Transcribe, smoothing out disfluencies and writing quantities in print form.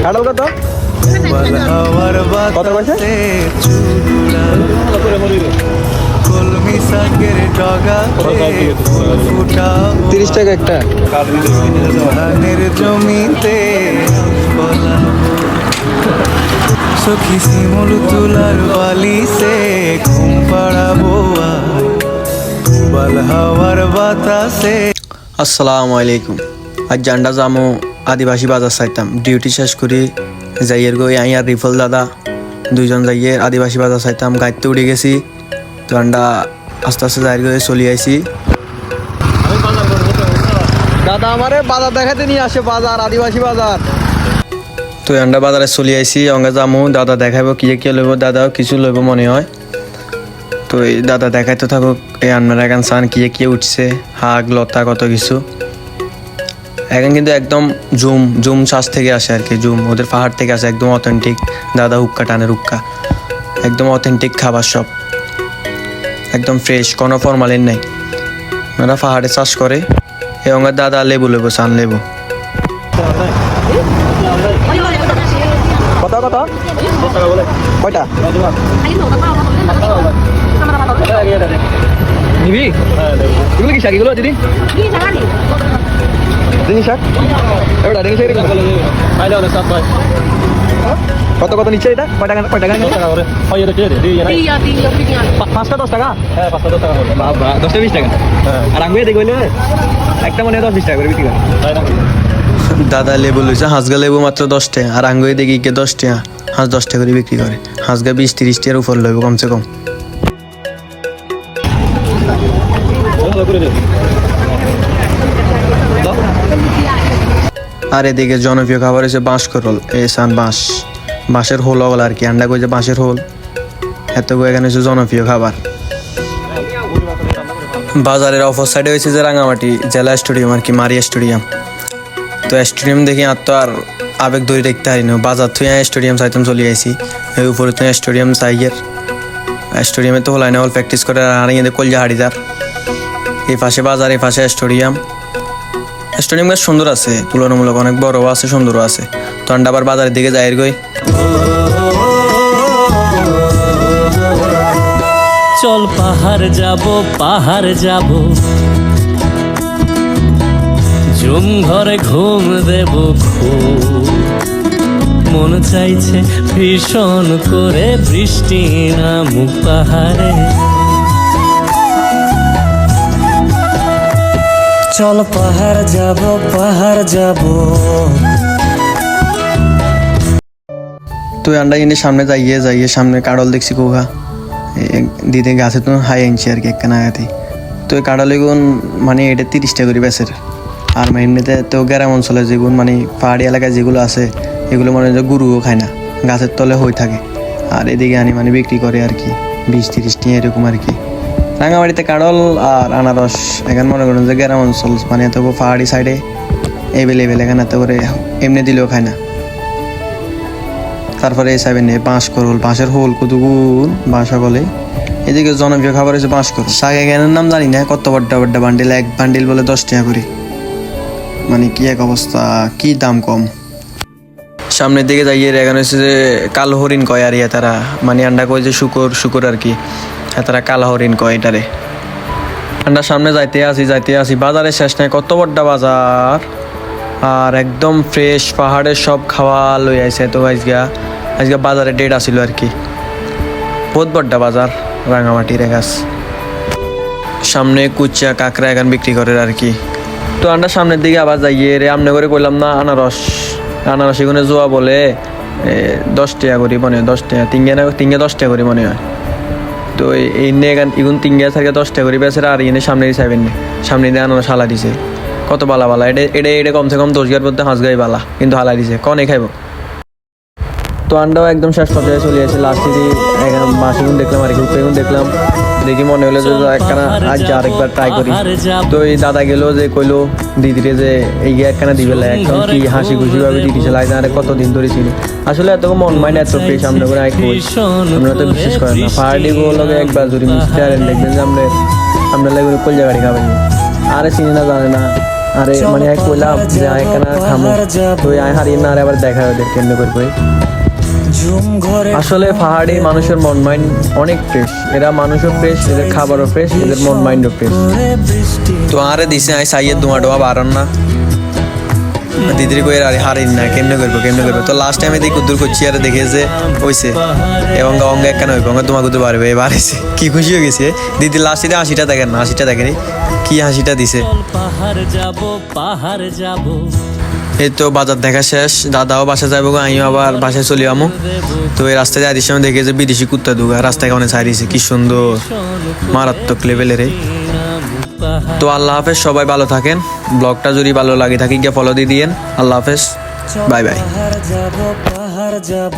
কাঁঠাল কত কত পয়সা? কলমি শাকের ডগাতে 30 টাকা একটা। ধানের জমিতে সখী শিমুল তুলার বালিশে ঘুম পাড়াবো বাল হাওয়ার বাতাসে। আসসালামু আলাইকুম। আজ জান্ডা জামো আদিবাসী বাজার চাইতাম, ডিউটি শেষ করি যাইয়ের গই আই আর রিফল দাদা দুইজন যাইয়ে আদিবাসী বাজার চাইতাম। গাড়িতে উঠে গেছি তো আন্ডা আস্তে আস্তে যাই গিয়ে চলে আইছি। দাদা আমারে বাজার দেখাতে নিয়ে আসে, বাজার আদিবাসী বাজার। তো আন্ডা বাজারে চলে আইছি, অঙ্গা যামু দাদা দেখাবো কি কি লইব, দাদাও কিছু লইব মনে হয়। তো এই দাদা দেখাইতে থাকুক এই আন্নার এখন সান কি কি উঠছে, হাগ লতা কত কিছু। এখন কিন্তু একদম জুম শ্বাস থেকে আসে আর কি, জুম ওদের পাহাড় থেকে আসে, একদম অথেন্টিক। দাদা হুক্কা টানে, হুক্কা একদম অথেন্টিক খাবার, সব একদম ফ্রেশ, কোনো ফরমালিন নাই। ওরা পাহাড়ে চাষ করে। এই অঙ্গার দাদা লেবু লেবু সান লেবু কত কত কয়টা নিবি? এগুলো কি শাক? এগুলো দিদি দিনি শাক এবার দিনি শাক কত কত নিচ্ছে এটা? কয় টাকা? কয় টাকা? 5টা 10 টাকা? 10টা 20 টাকা। আর আমি দেখি একটা মনে 10-20 টাকা করে বিক্রি করে। দাদা লেবু লইছে, হাঁসগা লেবু মাত্র 10 টাকা, আর আঙ্গুয়ে দেখি 10 টাকা, হাঁস 10 টাকা করে বিক্রি করে। হাঁসগা 20-30 টাকার উপর লইব কমসে কম। আর এদিকে জনপ্রিয় খাবার হচ্ছে বাঁশ করল, এসান বাঁশের হোল ওগুলো আর কি, আন্ডা কইছে বাঁশের হোল, এত এখানে হচ্ছে জনপ্রিয় খাবার। বাজারের অপর সাইডে হয়েছে যে রাঙামাটি জেলা স্টেডিয়াম আর কি, মারিয়া স্টেডিয়াম। তো স্টেডিয়াম দেখি আর তো আর আবেগ ধরে দেখতে পারি না, বাজার থুই স্টেডিয়াম চাইতাম চলে আইসি। এই উপরে তো স্টেডিয়াম চাইয়ের, স্টেডিয়ামে তো হলাই না হল প্র্যাকটিস করে আর এদের কলজা হাড়িদার। এই পাশে বাজার, এই পাশে স্টেডিয়াম। স্টেডিয়াম বেশ সুন্দর আছে, তুলনামূলক অনেক বড়ও আছে, সুন্দরও আছে। তো আন্ডা আবার বাজারের দিকে যাই গই। চল পাহাড় যাব জুম ঘরে ঘুম দেব খুব, মন চাইছে ভীষণ করে বৃষ্টি নামুক পাহাড়ে। চল পাহাড় যাব। তো আন্ডা এনে সামনে যাইয়ে সামনে কাড়ল দেখছি কোহা দিদি গাছে তো হাই আনছি আর কি একখানা আগাতে। তো ওই কাড়ল এগুন মানে এটা 30 টাকা করে বেচের। আর এমনিতে তো গ্রাম অঞ্চলে যেগুলো মানে পাহাড়ি এলাকায় যেগুলো আছে এগুলো মনে হয় গুরুও খায় না, গাছের তলে হয়ে থাকে। আর এদিকে আনি মানে বিক্রি করে আর কি 20-30 টাকা এরকম আর কি। রাঙামাটিতে কাড়ল আর আনারস এখানে মনে করেন যে গ্রাম অঞ্চল মানে এত পাহাড়ি সাইডে এভেলেবেল, এখানে এত করে এমনি দিলেও খায় না। তারপরে এই সাইবেন বাঁশ করল, বাঁশের হোল কতগুণ বাসা বলে। এদিকে জনপ্রিয় খাবার হচ্ছে বাঁশ করল। শাক এখানের নাম জানি না, কত বড্ডা বান্ডিল, এক বান্ডিল বলে 10 টাকা করে। মানে কি এক অবস্থা, কি দাম কম। সামনের দিকে যাইয়ে এখানে হচ্ছে যে কালো হরিণ কয় আর তারা মানে আন্ডা কয় যে শুকর আর কি, তারা কালো হরিণ কয় এটারে। আন্ডা সামনে যাইতে আসি বাজারে শেষ নাই, কত বড্ডা বাজার। আর একদম ফ্রেশ পাহাড়ের সব খাওয়া লই আইছে। তো আজকে বাজারে ডেট আসিল আর কি, বহুত বড্ডা বাজার রাঙামাটির গাছ। সামনে কুচিয়া কাঁকড়া এখান বিক্রি করে আর কি। তো আন্ডা সামনের দিকে আবার যাইয়ে রে আমনে করে কইলাম না আনারস এখানে জোয়া বলে 10 টাকা করে মনে হয়, 10 টাকা তিনগে 10 টাকা করে মনে হয়। তো এই এগুন 3 থেকে 10 টাকা করে বেচে। আর এনে সামনে সামনে দিয়ে আনারস হালা দিছে, কত বালা এটা কমসে কম 10 গার মধ্যে 5 গাই বালা, কিন্তু হালা দিছে কনে খাইব। তো আন্ডাও একদম শেষ পর্যায়ে চলে আসে। লাস্টে এখানে মাছগুন দেখলাম আর কি, উপরেগুন দেখলাম, দেখি মনে হলো যে একখানা আজ আরেকবার ট্রাই করি। তো এই দাদা গেলো যে কইলো দিদিরে যে এই একখানা দিবে, একদম কি হাসি খুশি ভাবে দিদিছে লাগে না, কতদিন ধরে ছিল। আসলে এত মন মাইন্ড এত ফ্রেশ আমরা করে আমরা তো বিশ্বাস করেন না। পাহাড়ি গুলো একবার যদি মিষ্টি আর দেখবেন যে আমরা লাগে কলজা গাড়ি খাবেন। আরে চিনি না জানে না আরে মানে এক কইলাম যে আয় কেনা খামো তো আয় হারিয়ে না আরে আবার দেখা ওদের কেমনে করবো ঝুম ঘরে আসলে পাহাড়ি মানুষের মন মাইন্ড অনেক ফ্রেশ এরা মানুষও ফ্রেশ এদের খাবারও ফ্রেশ এদের মন মাইন্ডও ফ্রেশ করে বৃষ্টি তো আরে দিছে আই সাইয়ের দোয়া ডোয়া বারণ না দিদির কই আরে হারিন না কেমনে করবো তো লাস্ট টাইমে দেখি কুদ্দুর করছি আর দেখে যে হইছে এবং অঙ্গ একখানা হইব অঙ্গ তোমার কুদ্দুর পারবে এবার এসে কি খুশি হয়ে গেছে দিদি লাস্টে 80টা দেখেন না 80টা দেখেনি কি 80টা দিছে পাহাড় যাব এই তো বাজার দেখা শেষ দাদাও বাসা যাবো গো আমিও আবার বাসায় চলে আমো তো এই রাস্তায় যাওয়ার সময় দেখে যে বিদেশি কুত্তা দুগা রাস্তায় অনেক ছাড়িয়েছে কি সুন্দর মারাত্মক লেভেলের তো আল্লাহ হাফেজ সবাই ভালো থাকেন ব্লগটা যদি ভালো লাগে থাকি গিয়ে ফলো দিয়ে দিয়েন আল্লাহ হাফেজ বাই বাই পাহাড় যাব